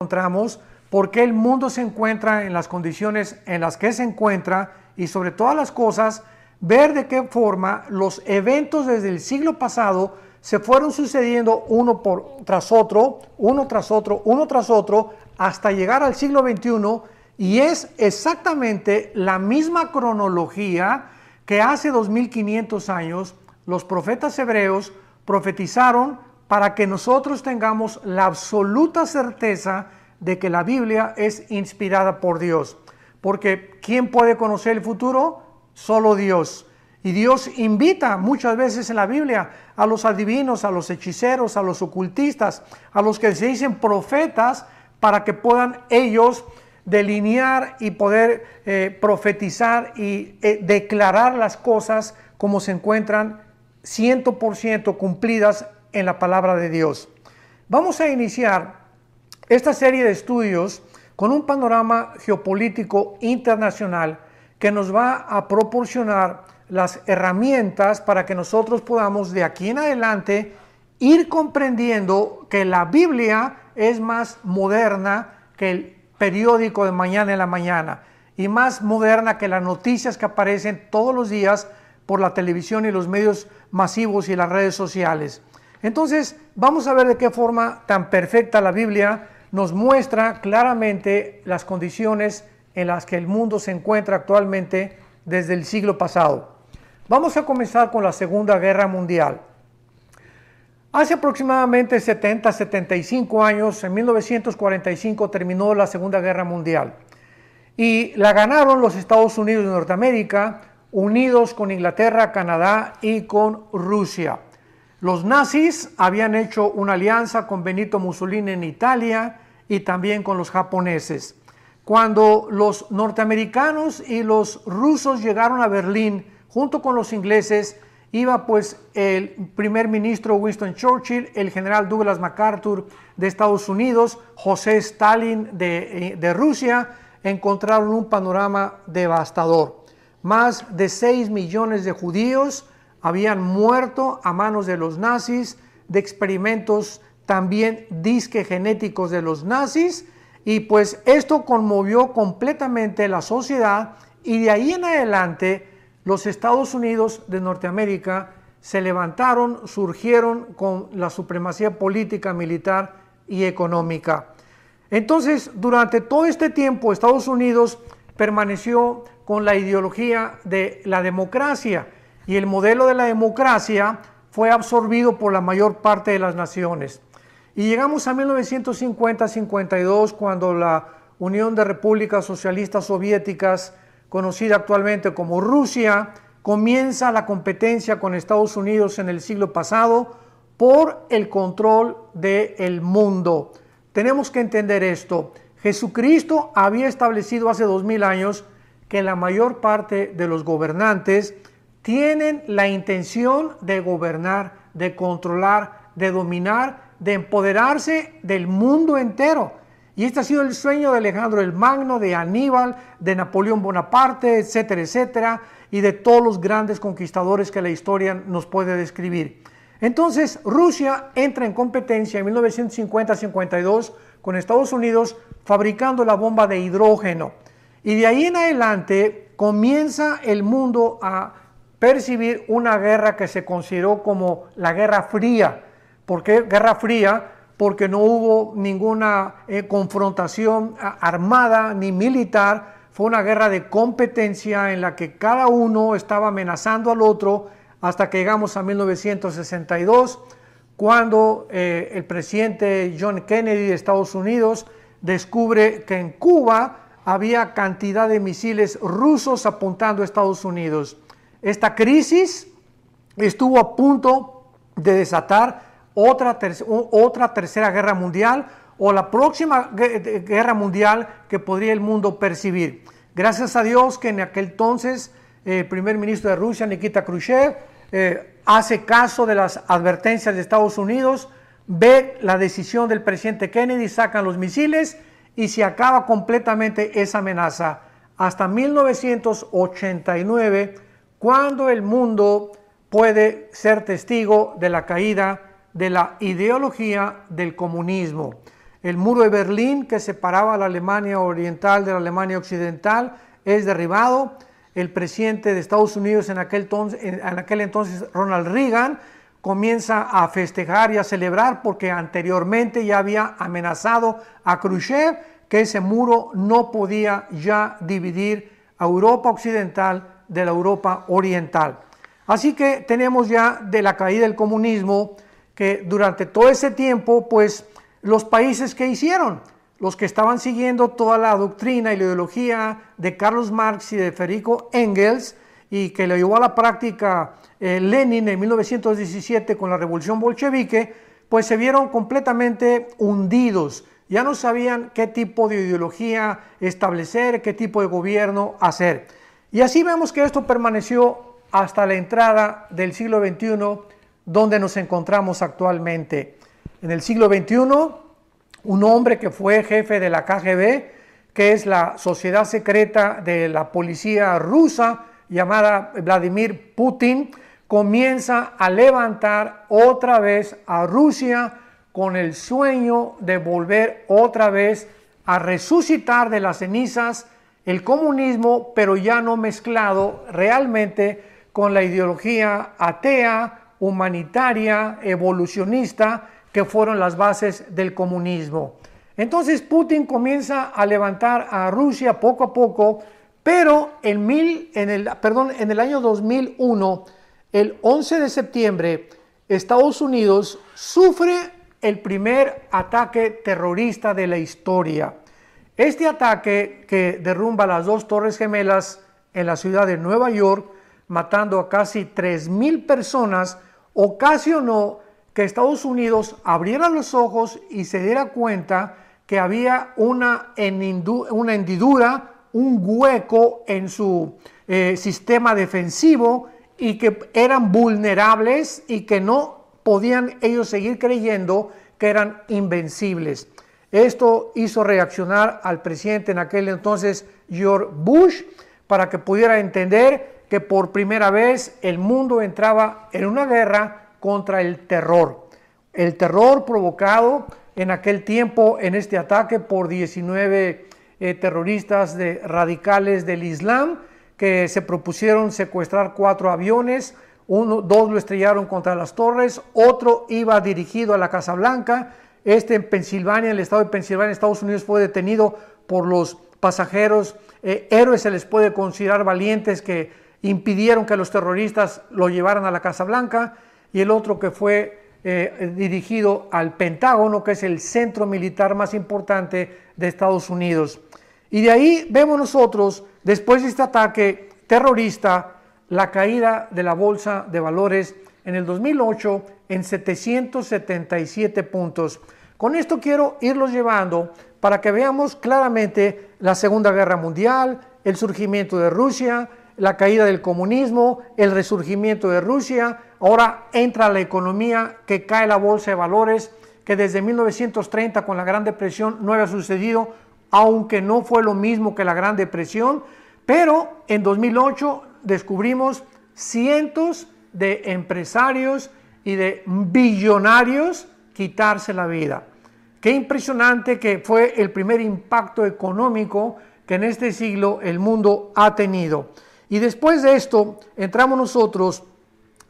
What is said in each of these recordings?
encontramos, por qué el mundo se encuentra en las condiciones en las que se encuentra y sobre todas las cosas, ver de qué forma los eventos desde el siglo pasado se fueron sucediendo uno tras otro, hasta llegar al siglo XXI, y es exactamente la misma cronología que hace 2500 años los profetas hebreos profetizaron para que nosotros tengamos la absoluta certeza de que la Biblia es inspirada por Dios. Porque ¿quién puede conocer el futuro? Solo Dios. Y Dios invita muchas veces en la Biblia a los adivinos, a los hechiceros, a los ocultistas, a los que se dicen profetas, para que puedan ellos delinear y poder profetizar y declarar las cosas como se encuentran 100% cumplidas en la palabra de Dios. Vamos a iniciar esta serie de estudios con un panorama geopolítico internacional que nos va a proporcionar las herramientas para que nosotros podamos de aquí en adelante ir comprendiendo que la Biblia es más moderna que el periódico de mañana en la mañana y más moderna que las noticias que aparecen todos los días por la televisión y los medios masivos y las redes sociales. Entonces, vamos a ver de qué forma tan perfecta la Biblia nos muestra claramente las condiciones en las que el mundo se encuentra actualmente desde el siglo pasado. Vamos a comenzar con la Segunda Guerra Mundial. Hace aproximadamente 75 años, en 1945, terminó la Segunda Guerra Mundial. Y la ganaron los Estados Unidos de Norteamérica, unidos con Inglaterra, Canadá y con Rusia. Los nazis habían hecho una alianza con Benito Mussolini en Italia y también con los japoneses. Cuando los norteamericanos y los rusos llegaron a Berlín junto con los ingleses, iba pues el primer ministro Winston Churchill, el general Douglas MacArthur de Estados Unidos, José Stalin de Rusia, encontraron un panorama devastador. Más de 6 millones de judíos habían muerto a manos de los nazis, de experimentos también disque genéticos de los nazis, y pues esto conmovió completamente la sociedad, y de ahí en adelante los Estados Unidos de Norteamérica se levantaron, surgieron con la supremacía política, militar y económica. Entonces, durante todo este tiempo, Estados Unidos permaneció con la ideología de la democracia, y el modelo de la democracia fue absorbido por la mayor parte de las naciones. Y llegamos a 1950-52, cuando la Unión de Repúblicas Socialistas Soviéticas, conocida actualmente como Rusia, comienza la competencia con Estados Unidos en el siglo pasado por el control del mundo. Tenemos que entender esto. Jesucristo había establecido hace 2000 años que la mayor parte de los gobernantes tienen la intención de gobernar, de controlar, de dominar, de empoderarse del mundo entero. Y este ha sido el sueño de Alejandro el Magno, de Aníbal, de Napoleón Bonaparte, etcétera, etcétera, y de todos los grandes conquistadores que la historia nos puede describir. Entonces, Rusia entra en competencia en 1950-52 con Estados Unidos, fabricando la bomba de hidrógeno. Y de ahí en adelante comienza el mundo a percibir una guerra que se consideró como la Guerra Fría. ¿Por qué Guerra Fría? Porque no hubo ninguna confrontación armada ni militar. Fue una guerra de competencia en la que cada uno estaba amenazando al otro, hasta que llegamos a 1962, cuando el presidente John Kennedy de Estados Unidos descubre que en Cuba había cantidad de misiles rusos apuntando a Estados Unidos. Esta crisis estuvo a punto de desatar otra tercera guerra mundial, o la próxima guerra mundial que podría el mundo percibir. Gracias a Dios que en aquel entonces el primer ministro de Rusia, Nikita Khrushchev, hace caso de las advertencias de Estados Unidos, ve la decisión del presidente Kennedy, sacan los misiles y se acaba completamente esa amenaza. Hasta 1989, cuando el mundo puede ser testigo de la caída de la ideología del comunismo. el muro de Berlín que separaba la Alemania oriental de la Alemania occidental es derribado. El presidente de Estados Unidos en aquel entonces, Ronald Reagan, comienza a festejar y a celebrar porque anteriormente ya había amenazado a Khrushchev que ese muro no podía ya dividir a Europa occidental de la Europa oriental. Así que tenemos ya de la caída del comunismo que durante todo ese tiempo, pues los países que hicieron, los que estaban siguiendo toda la doctrina y la ideología de Carlos Marx y de Federico Engels y que le llevó a la práctica Lenin en 1917 con la revolución bolchevique, pues se vieron completamente hundidos. Ya no sabían qué tipo de ideología establecer, qué tipo de gobierno hacer. Y así vemos que esto permaneció hasta la entrada del siglo XXI, donde nos encontramos actualmente. En el siglo XXI, un hombre que fue jefe de la KGB, que es la sociedad secreta de la policía rusa, llamada Vladimir Putin, comienza a levantar otra vez a Rusia con el sueño de volver otra vez a resucitar de las cenizas el comunismo, pero ya no mezclado realmente con la ideología atea, humanitaria, evolucionista, que fueron las bases del comunismo. Entonces Putin comienza a levantar a Rusia poco a poco, pero en el año 2001, el 11 de septiembre, Estados Unidos sufre el primer ataque terrorista de la historia. Este ataque, que derrumba las dos Torres Gemelas en la ciudad de Nueva York, matando a casi 3,000 personas, ocasionó que Estados Unidos abriera los ojos y se diera cuenta que había una hendidura, un hueco en su sistema defensivo y que eran vulnerables y que no podían ellos seguir creyendo que eran invencibles. Esto hizo reaccionar al presidente en aquel entonces, George Bush, para que pudiera entender que por primera vez el mundo entraba en una guerra contra el terror. El terror provocado en aquel tiempo en este ataque por 19 terroristas radicales del Islam que se propusieron secuestrar 4 aviones. Dos lo estrellaron contra las torres, otro iba dirigido a la Casa Blanca. En Pensilvania, en el estado de Pensilvania, Estados Unidos, fue detenido por los pasajeros. Héroes se les puede considerar valientes que impidieron que los terroristas lo llevaran a la Casa Blanca. Y el otro que fue dirigido al Pentágono, que es el centro militar más importante de Estados Unidos. Y de ahí vemos nosotros, después de este ataque terrorista, la caída de la bolsa de valores en el 2008 en 777 puntos. Con esto quiero irlos llevando para que veamos claramente la Segunda Guerra Mundial, el surgimiento de Rusia, la caída del comunismo, el resurgimiento de Rusia. Ahora entra la economía, que cae la bolsa de valores, que desde 1930 con la Gran Depresión no había sucedido, aunque no fue lo mismo que la Gran Depresión, pero en 2008 descubrimos cientos de empresarios y de billonarios quitarse la vida. Qué impresionante que fue el primer impacto económico que en este siglo el mundo ha tenido. Y después de esto entramos nosotros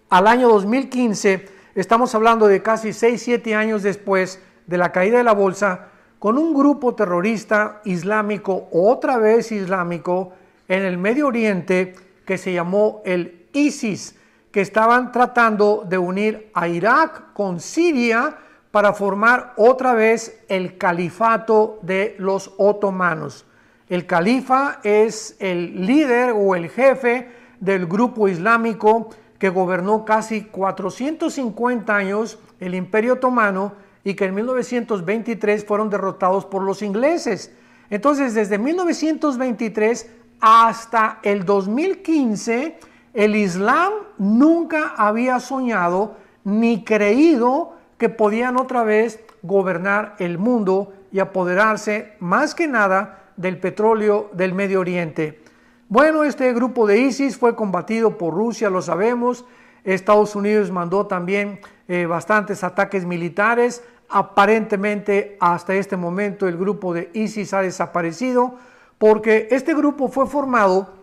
al año 2015, estamos hablando de casi 6-7 años después de la caída de la bolsa, con un grupo terrorista islámico, otra vez islámico, en el Medio Oriente, que se llamó el ISIS, que estaban tratando de unir a Irak con Siria para formar otra vez el califato de los otomanos. El califa es el líder o el jefe del grupo islámico que gobernó casi 450 años el Imperio Otomano y que en 1923 fueron derrotados por los ingleses. Entonces, desde 1923 hasta el 2015, el Islam nunca había soñado ni creído que podían otra vez gobernar el mundo y apoderarse más que nada del petróleo del Medio Oriente. Bueno, este grupo de ISIS fue combatido por Rusia, lo sabemos. Estados Unidos mandó también bastantes ataques militares aparentemente hasta este momento el grupo de ISIS ha desaparecido, porque este grupo fue formado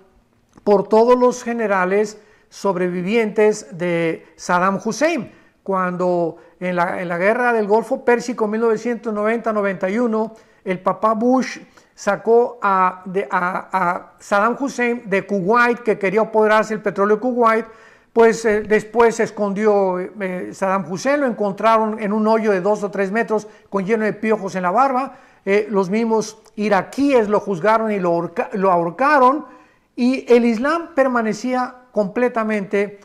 por todos los generales sobrevivientes de Saddam Hussein, cuando en la guerra del Golfo Pérsico 1990-91, el papá Bush sacó a Saddam Hussein de Kuwait, que quería apoderarse del petróleo de Kuwait. Pues después se escondió Saddam Hussein, lo encontraron en un hoyo de 2 o 3 metros con lleno de piojos en la barba. Los mismos iraquíes lo juzgaron y lo ahorcaron, y el Islam permanecía completamente,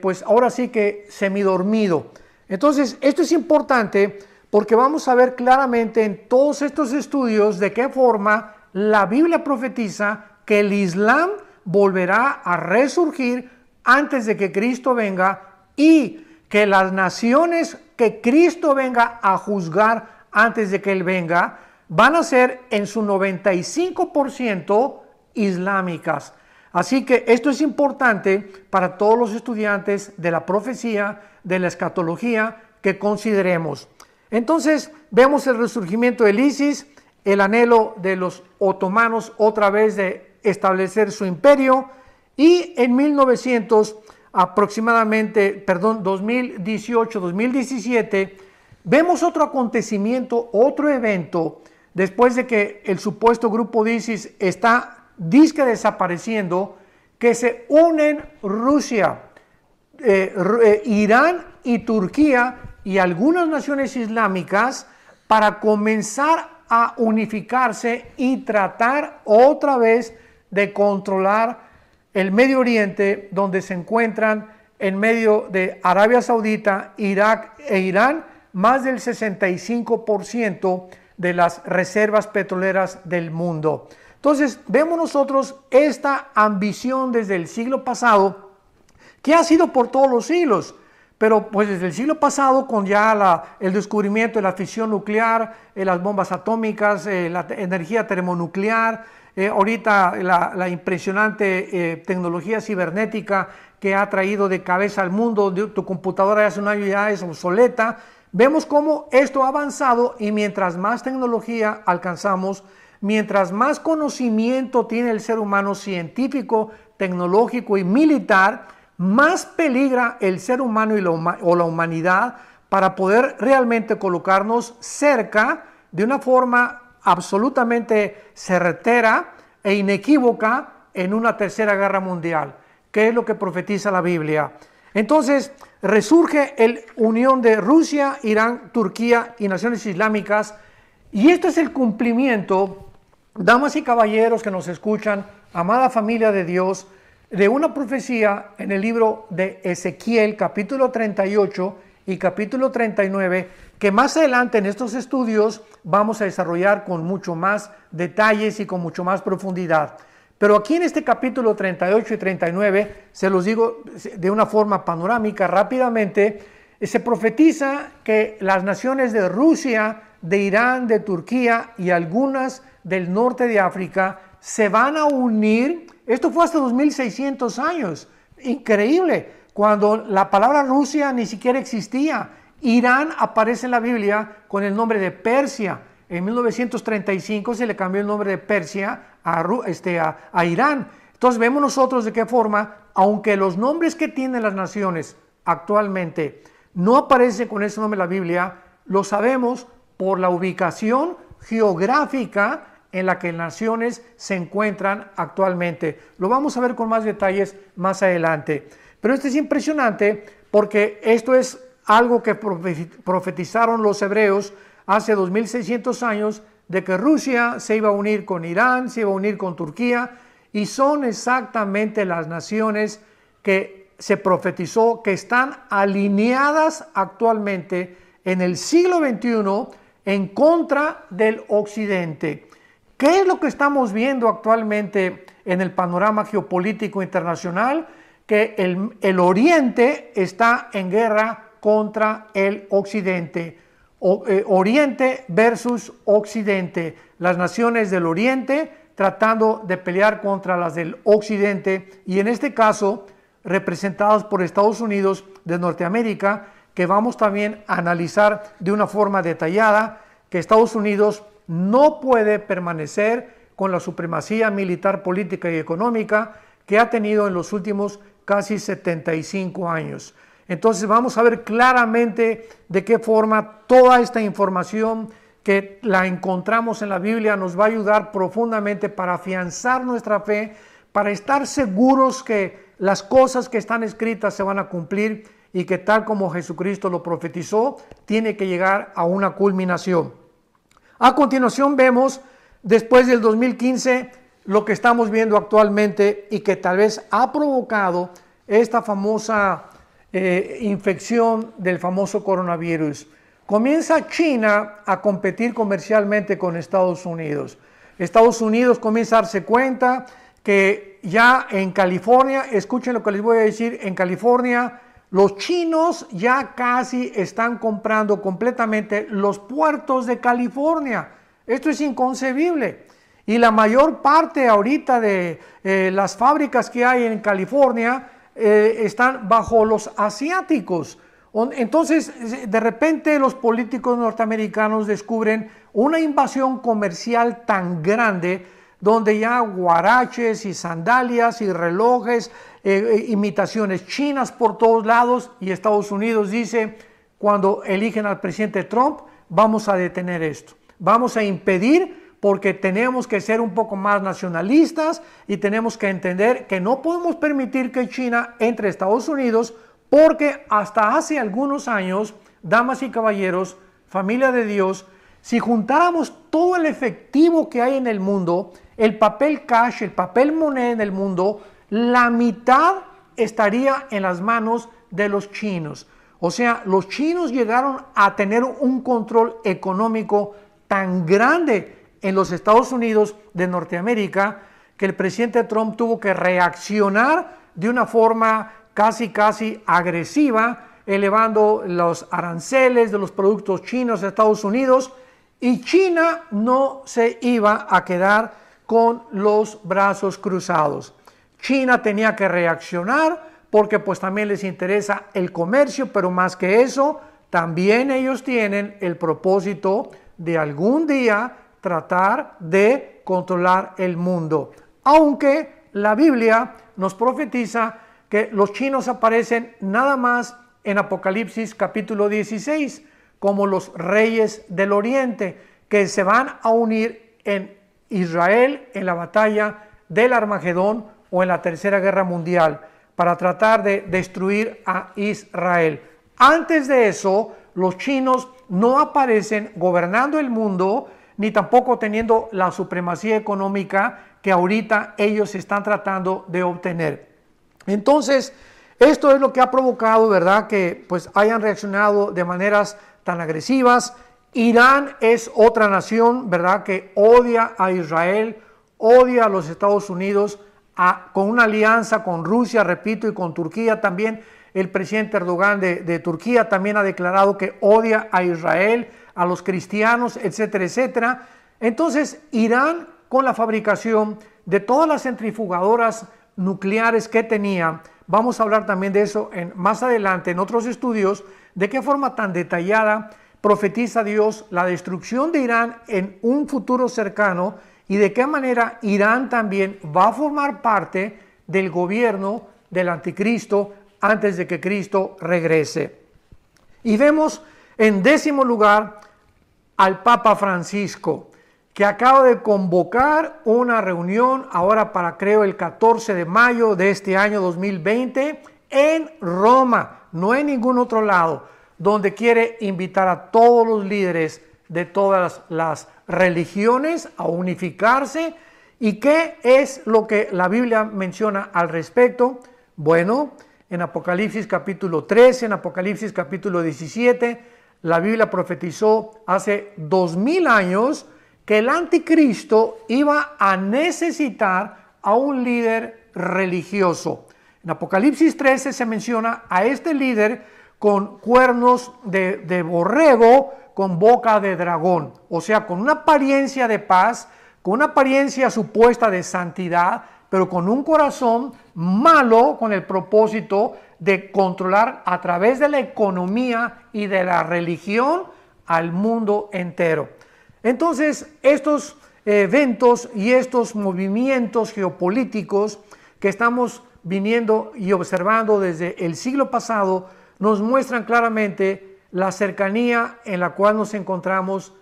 pues ahora sí que semidormido. Entonces, esto es importante porque vamos a ver claramente en todos estos estudios de qué forma la Biblia profetiza que el Islam volverá a resurgir antes de que Cristo venga, y que las naciones que Cristo venga a juzgar antes de que Él venga van a ser en su 95% islámicas. Así que esto es importante para todos los estudiantes de la profecía, de la escatología, que consideremos. Entonces vemos el resurgimiento del ISIS, el anhelo de los otomanos otra vez de establecer su imperio, y en 2018-2017, vemos otro acontecimiento, otro evento, después de que el supuesto grupo de ISIS está disque desapareciendo, que se unen Rusia, Irán y Turquía y algunas naciones islámicas para comenzar a unificarse y tratar otra vez de controlar el Medio Oriente, donde se encuentran en medio de Arabia Saudita, Irak e Irán más del 65% de las reservas petroleras del mundo. Entonces vemos nosotros esta ambición desde el siglo pasado, que ha sido por todos los siglos, pero pues desde el siglo pasado, con ya el descubrimiento de la fisión nuclear, las bombas atómicas, la energía termonuclear, ahorita la impresionante tecnología cibernética que ha traído de cabeza al mundo. Tu computadora hace un año ya es obsoleta. Vemos cómo esto ha avanzado, y mientras más tecnología alcanzamos, mientras más conocimiento tiene el ser humano científico, tecnológico y militar, más peligra el ser humano o la humanidad para poder realmente colocarnos cerca de una forma absolutamente certera e inequívoca en una tercera guerra mundial, que es lo que profetiza la Biblia. Entonces resurge la unión de Rusia, Irán, Turquía y naciones islámicas, y este es el cumplimiento, damas y caballeros que nos escuchan, amada familia de Dios, de una profecía en el libro de Ezequiel, capítulo 38 y capítulo 39, que más adelante en estos estudios vamos a desarrollar con mucho más detalles y con mucho más profundidad. Pero aquí en este capítulo 38 y 39, se los digo de una forma panorámica rápidamente, se profetiza que las naciones de Rusia, de Irán, de Turquía y algunas del norte de África se van a unir. Esto fue hace 2600 años, increíble, cuando la palabra Rusia ni siquiera existía. Irán aparece en la Biblia con el nombre de Persia. En 1935 se le cambió el nombre de Persia a Irán. Entonces vemos nosotros de qué forma, aunque los nombres que tienen las naciones actualmente no aparecen con ese nombre en la Biblia, lo sabemos por la ubicación geográfica en la que las naciones se encuentran actualmente. Lo vamos a ver con más detalles más adelante. Pero esto es impresionante porque esto es algo que profetizaron los hebreos hace 2600 años, de que Rusia se iba a unir con Irán, se iba a unir con Turquía, y son exactamente las naciones que se profetizó que están alineadas actualmente en el siglo XXI en contra del Occidente. ¿Qué es lo que estamos viendo actualmente en el panorama geopolítico internacional? Que el Oriente está en guerra contra el Occidente. Oriente versus Occidente. Las naciones del Oriente tratando de pelear contra las del Occidente, y en este caso representadas por Estados Unidos de Norteamérica, que vamos también a analizar de una forma detallada, que Estados Unidos no puede permanecer con la supremacía militar, política y económica que ha tenido en los últimos casi 75 años. Entonces vamos a ver claramente de qué forma toda esta información que la encontramos en la Biblia nos va a ayudar profundamente para afianzar nuestra fe, para estar seguros que las cosas que están escritas se van a cumplir y que tal como Jesucristo lo profetizó, tiene que llegar a una culminación. A continuación vemos, después del 2015, lo que estamos viendo actualmente y que tal vez ha provocado esta famosa infección del famoso coronavirus. Comienza China a competir comercialmente con Estados Unidos. Estados Unidos comienza a darse cuenta que ya en California, escuchen lo que les voy a decir, en California los chinos ya casi están comprando completamente los puertos de California. Esto es inconcebible. Y la mayor parte ahorita de las fábricas que hay en California están bajo los asiáticos. Entonces, de repente los políticos norteamericanos descubren una invasión comercial tan grande donde ya guaraches y sandalias y relojes, imitaciones chinas por todos lados, y Estados Unidos dice, cuando eligen al presidente Trump, vamos a detener esto, vamos a impedir, porque tenemos que ser un poco más nacionalistas y tenemos que entender que no podemos permitir que China entre a Estados Unidos, porque hasta hace algunos años, damas y caballeros, familia de Dios, si juntáramos todo el efectivo que hay en el mundo, el papel cash, el papel moneda en el mundo, la mitad estaría en las manos de los chinos. O sea, los chinos llegaron a tener un control económico tan grande en los Estados Unidos de Norteamérica que el presidente Trump tuvo que reaccionar de una forma casi agresiva, elevando los aranceles de los productos chinos a Estados Unidos, y China no se iba a quedar con los brazos cruzados. China tenía que reaccionar porque pues también les interesa el comercio, pero más que eso, también ellos tienen el propósito de algún día tratar de controlar el mundo. Aunque la Biblia nos profetiza que los chinos aparecen nada más en Apocalipsis capítulo 16 como los reyes del oriente que se van a unir en Israel en la batalla del Armagedón o en la Tercera Guerra Mundial para tratar de destruir a Israel. Antes de eso, los chinos no aparecen gobernando el mundo ni tampoco teniendo la supremacía económica que ahorita ellos están tratando de obtener. Entonces, esto es lo que ha provocado, ¿verdad?, que pues hayan reaccionado de maneras tan agresivas. Irán es otra nación, ¿verdad?, que odia a Israel, odia a los Estados Unidos, con una alianza con Rusia, repito, y con Turquía también. El presidente Erdogan de Turquía también ha declarado que odia a Israel, a los cristianos, etcétera, etcétera. Entonces, Irán, con la fabricación de todas las centrifugadoras nucleares que tenía, vamos a hablar también de eso más adelante en otros estudios, de qué forma tan detallada profetiza Dios la destrucción de Irán en un futuro cercano y de qué manera Irán también va a formar parte del gobierno del anticristo antes de que Cristo regrese. Y vemos en 10º lugar al Papa Francisco, que acaba de convocar una reunión ahora para, creo, el 14 de mayo de este año 2020 en Roma, no en ningún otro lado, donde quiere invitar a todos los líderes de todas las religiones a unificarse. ¿Y qué es lo que la Biblia menciona al respecto? Bueno, en Apocalipsis capítulo 13, en Apocalipsis capítulo 17, la Biblia profetizó hace 2000 años que el anticristo iba a necesitar a un líder religioso. En Apocalipsis 13 se menciona a este líder con cuernos de borrego, con boca de dragón, o sea, con una apariencia de paz, con una apariencia supuesta de santidad, pero con un corazón malo, con el propósito de controlar a través de la economía y de la religión al mundo entero. Entonces, estos eventos y estos movimientos geopolíticos que estamos viniendo y observando desde el siglo pasado nos muestran claramente la cercanía en la cual nos encontramos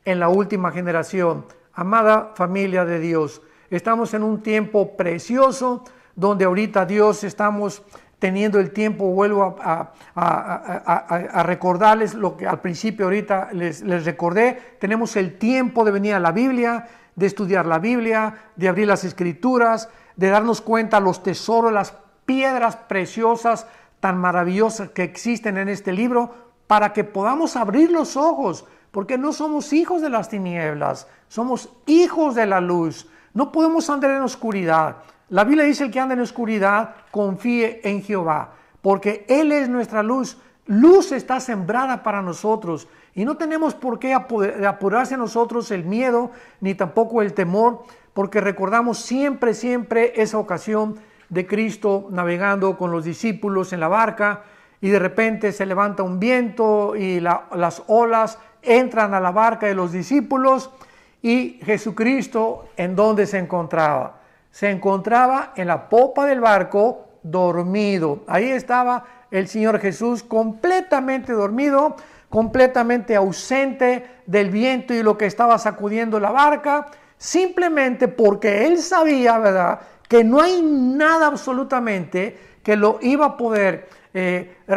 en la última generación. Amada familia de Dios, estamos en un tiempo precioso donde ahorita Dios estamos teniendo el tiempo, vuelvo a recordarles lo que al principio ahorita les recordé, tenemos el tiempo de venir a la Biblia, de estudiar la Biblia, de abrir las Escrituras, de darnos cuenta los tesoros, las piedras preciosas tan maravillosas que existen en este libro, para que podamos abrir los ojos, porque no somos hijos de las tinieblas, somos hijos de la luz, no podemos andar en oscuridad. La Biblia dice: el que anda en oscuridad, confíe en Jehová, porque Él es nuestra luz. Luz está sembrada para nosotros y no tenemos por qué apurarse a nosotros el miedo, ni tampoco el temor, porque recordamos siempre esa ocasión de Cristo navegando con los discípulos en la barca y de repente se levanta un viento y las olas entran a la barca de los discípulos y Jesucristo, ¿en dónde se encontraba? Se encontraba en la popa del barco dormido. Ahí estaba el Señor Jesús completamente dormido, completamente ausente del viento y lo que estaba sacudiendo la barca, simplemente porque Él sabía, ¿verdad?, que no hay nada absolutamente que lo iba a poder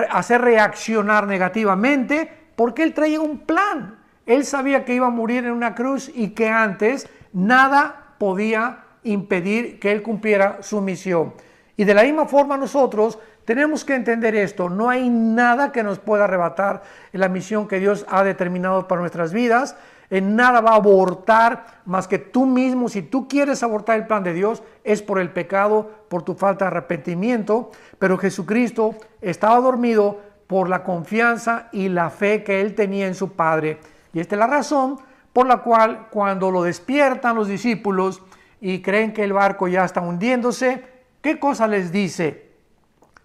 hacer reaccionar negativamente, porque Él traía un plan. Él sabía que iba a morir en una cruz y que antes nada podía impedir que Él cumpliera su misión. Y de la misma forma nosotros tenemos que entender esto: no hay nada que nos pueda arrebatar la misión que Dios ha determinado para nuestras vidas. En nada va a abortar más que tú mismo. Si tú quieres abortar el plan de Dios, es por el pecado, por tu falta de arrepentimiento. Pero Jesucristo estaba dormido por la confianza y la fe que Él tenía en su Padre. Y esta es la razón por la cual cuando lo despiertan los discípulos y creen que el barco ya está hundiéndose, ¿qué cosa les dice?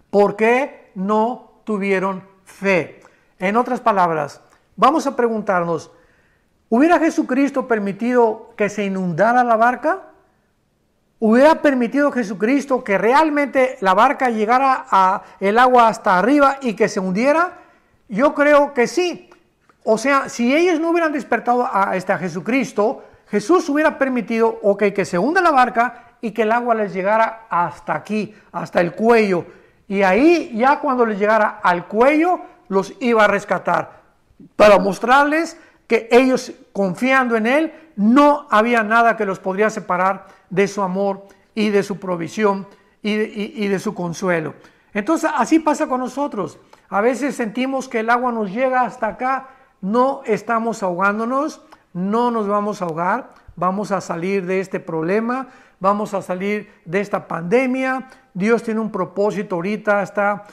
¿Por qué no tuvieron fe? En otras palabras, vamos a preguntarnos: ¿hubiera Jesucristo permitido que se inundara la barca? ¿Hubiera permitido Jesucristo que realmente la barca llegara a el agua hasta arriba y que se hundiera? Yo creo que sí. O sea, si ellos no hubieran despertado a Jesucristo, Jesús hubiera permitido, que se hunda la barca y que el agua les llegara hasta aquí, hasta el cuello. Y ahí, ya cuando les llegara al cuello, los iba a rescatar, para mostrarles que ellos, confiando en Él, no había nada que los podría separar de su amor y de su provisión y de su consuelo. Entonces, así pasa con nosotros. A veces sentimos que el agua nos llega hasta acá, no estamos ahogándonos, no nos vamos a ahogar, vamos a salir de este problema, vamos a salir de esta pandemia. Dios tiene un propósito ahorita, está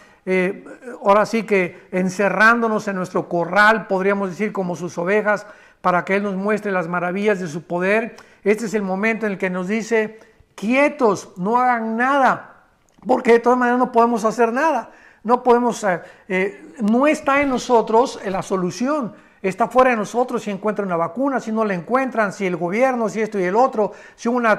ahora sí que encerrándonos en nuestro corral, podríamos decir, como sus ovejas, para que Él nos muestre las maravillas de su poder. Este es el momento en el que nos dice: quietos, no hagan nada, porque de todas maneras no podemos hacer nada. No podemos, no está en nosotros la solución, está fuera de nosotros. Si encuentran una vacuna, si no la encuentran, si el gobierno, si esto y el otro, si una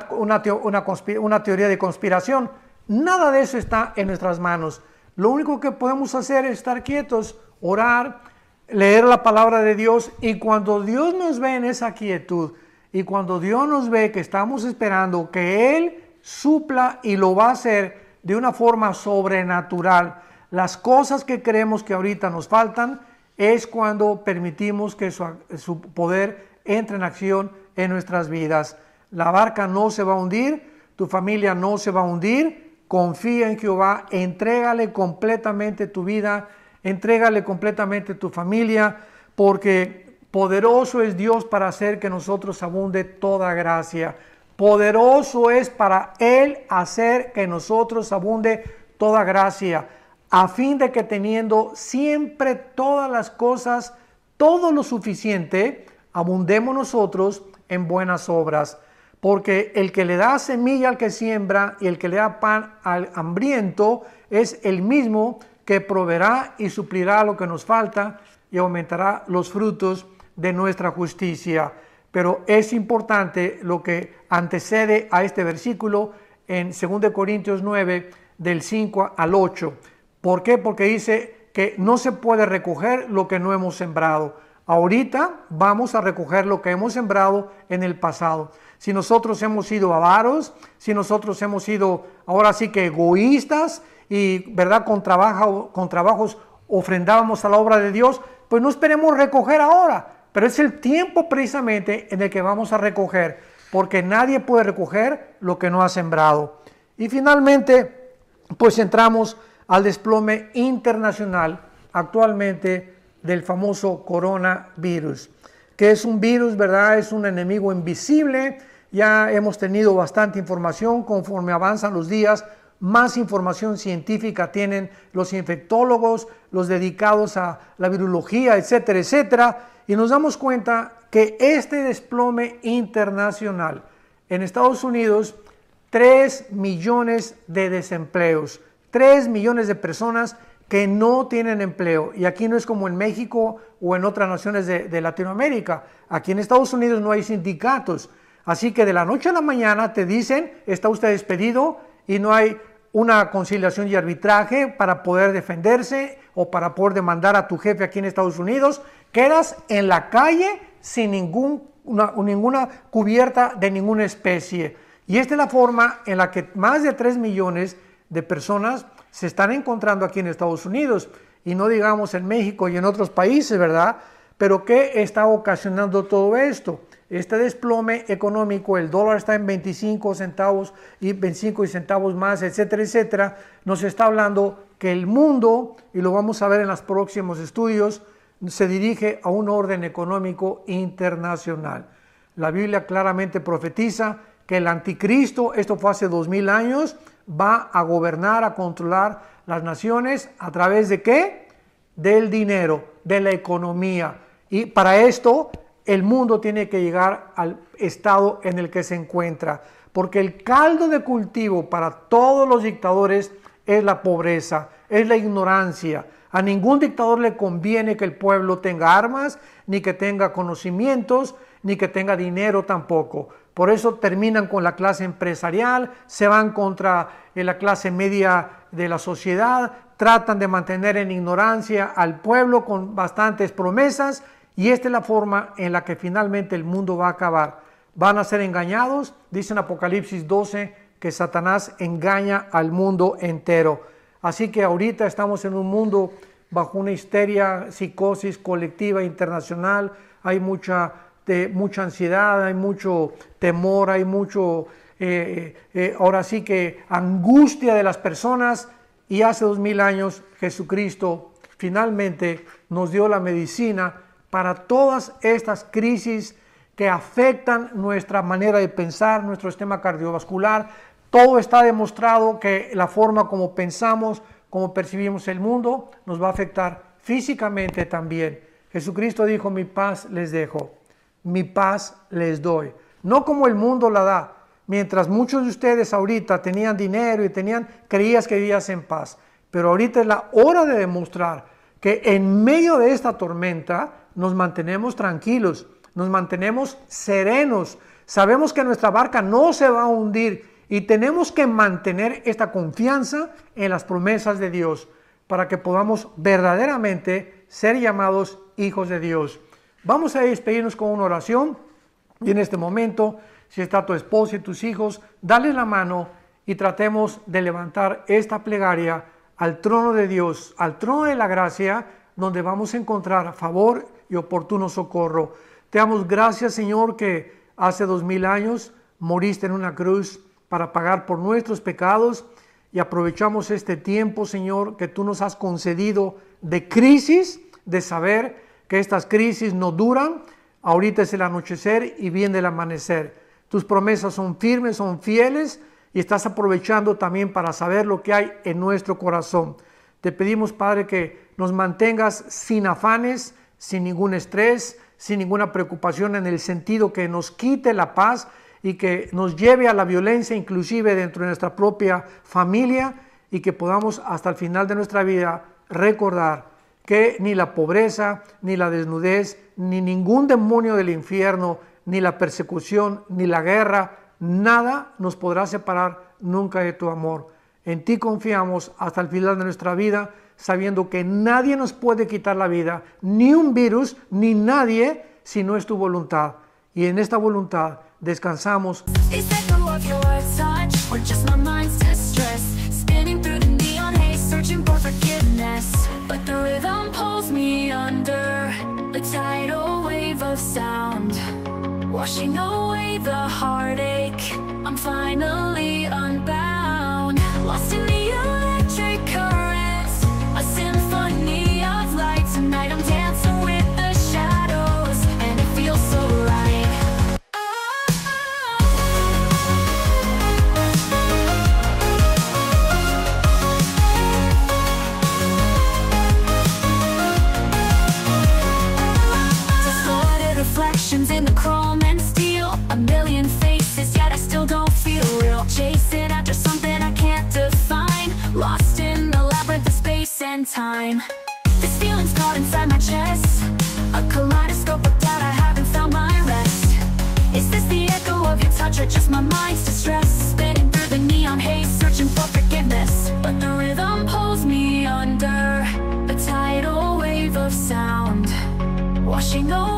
teoría de conspiración, nada de eso está en nuestras manos. Lo único que podemos hacer es estar quietos, orar, leer la palabra de Dios, y cuando Dios nos ve en esa quietud, y cuando Dios nos ve que estamos esperando que Él supla, y lo va a hacer de una forma sobrenatural, las cosas que creemos que ahorita nos faltan, es cuando permitimos que su poder entre en acción en nuestras vidas. La barca no se va a hundir, tu familia no se va a hundir. Confía en Jehová, entrégale completamente tu vida, entrégale completamente tu familia, porque poderoso es Dios para hacer que nosotros abunde toda gracia. Poderoso es para Él hacer que nosotros abunde toda gracia, a fin de que teniendo siempre todas las cosas, todo lo suficiente, abundemos nosotros en buenas obras. porque el que le da semilla al que siembra y el que le da pan al hambriento es el mismo que proveerá y suplirá lo que nos falta y aumentará los frutos de nuestra justicia. Pero es importante lo que antecede a este versículo en 2 Corintios 9, del 5 al 8. ¿Por qué? Porque dice que no se puede recoger lo que no hemos sembrado. Ahorita vamos a recoger lo que hemos sembrado en el pasado. Si nosotros hemos sido avaros, si nosotros hemos sido ahora sí que egoístas y verdad con trabajos ofrendábamos a la obra de Dios, pues no esperemos recoger ahora, pero es el tiempo precisamente en el que vamos a recoger, porque nadie puede recoger lo que no ha sembrado. Y finalmente, pues entramos al desplome internacional actualmente del famoso coronavirus, que es un virus, ¿verdad? Es un enemigo invisible. Ya hemos tenido bastante información. Conforme avanzan los días, más información científica tienen los infectólogos, los dedicados a la virología, etcétera, etcétera. Y nos damos cuenta que este desplome internacional en Estados Unidos, 3 millones de desempleos, 3 millones de personas que no tienen empleo. Y aquí no es como en México o en otras naciones de Latinoamérica. Aquí en Estados Unidos no hay sindicatos. Así que de la noche a la mañana te dicen, está usted despedido, y no hay una conciliación y arbitraje para poder defenderse o para poder demandar a tu jefe aquí en Estados Unidos. Quedas en la calle sin ninguna cubierta de ninguna especie. Y esta es la forma en la que más de 3 millones de personas se están encontrando aquí en Estados Unidos, y no digamos en México y en otros países, ¿verdad? Pero ¿qué está ocasionando todo esto? Este desplome económico, el dólar está en 25 centavos y 25 centavos más, etcétera, etcétera, nos está hablando que el mundo, y lo vamos a ver en los próximos estudios, se dirige a un orden económico internacional. La Biblia claramente profetiza que el anticristo, esto fue hace 2000 años, va a gobernar, a controlar las naciones a través de ¿qué? Del dinero, de la economía. Y para esto el mundo tiene que llegar al estado en el que se encuentra, porque el caldo de cultivo para todos los dictadores es la pobreza, es la ignorancia. A ningún dictador le conviene que el pueblo tenga armas, ni que tenga conocimientos, ni que tenga dinero tampoco. Por eso terminan con la clase empresarial, se van contra la clase media de la sociedad, tratan de mantener en ignorancia al pueblo con bastantes promesas, y esta es la forma en la que finalmente el mundo va a acabar. Van a ser engañados, dice en Apocalipsis 12 que Satanás engaña al mundo entero. Así que ahorita estamos en un mundo bajo una histeria, psicosis colectiva internacional, hay mucha ansiedad, hay mucho temor, hay mucho, ahora sí que angustia de las personas, y hace 2000 años Jesucristo finalmente nos dio la medicina para todas estas crisis que afectan nuestra manera de pensar, nuestro sistema cardiovascular. Todo está demostrado que la forma como pensamos, como percibimos el mundo, nos va a afectar físicamente también. Jesucristo dijo: mi paz les dejo, mi paz les doy. No como el mundo la da. Mientras muchos de ustedes ahorita tenían dinero y creías que vivías en paz. Pero ahorita es la hora de demostrar que en medio de esta tormenta nos mantenemos tranquilos, nos mantenemos serenos. Sabemos que nuestra barca no se va a hundir y tenemos que mantener esta confianza en las promesas de Dios para que podamos verdaderamente ser llamados hijos de Dios. Vamos a despedirnos con una oración, y en este momento, si está tu esposa y tus hijos, dale la mano y tratemos de levantar esta plegaria al trono de Dios, al trono de la gracia, donde vamos a encontrar favor y oportuno socorro. Te damos gracias, Señor, que hace 2000 años moriste en una cruz para pagar por nuestros pecados, y aprovechamos este tiempo, Señor, que tú nos has concedido de crisis, de saber que estas crisis no duran. Ahorita es el anochecer y viene el amanecer. Tus promesas son firmes, son fieles, y estás aprovechando también para saber lo que hay en nuestro corazón. Te pedimos, Padre, que nos mantengas sin afanes, sin ningún estrés, sin ninguna preocupación, en el sentido que nos quite la paz y que nos lleve a la violencia inclusive dentro de nuestra propia familia, y que podamos hasta el final de nuestra vida recordar que ni la pobreza, ni la desnudez, ni ningún demonio del infierno, ni la persecución, ni la guerra, nada nos podrá separar nunca de tu amor. En ti confiamos hasta el final de nuestra vida, sabiendo que nadie nos puede quitar la vida, ni un virus, ni nadie, si no es tu voluntad. Y en esta voluntad descansamos. But the rhythm pulls me under the tidal wave of sound, washing away the heartache. I'm finally unbound, lost in the electric currents, a symphony of light. Tonight I'm dancing with the shadows, and it feels so right. Reflections in the chrome and steel, a million faces, yet I still don't feel real. Chasing after something I can't define, lost in the labyrinth of space and time. This feeling's caught inside my chest, a kaleidoscope of doubt, I haven't found my rest. Is this the echo of your touch or just my mind's distress? Spinning through the neon haze, searching for forgiveness, but the rhythm pulls me under the tidal wave of sound, washing over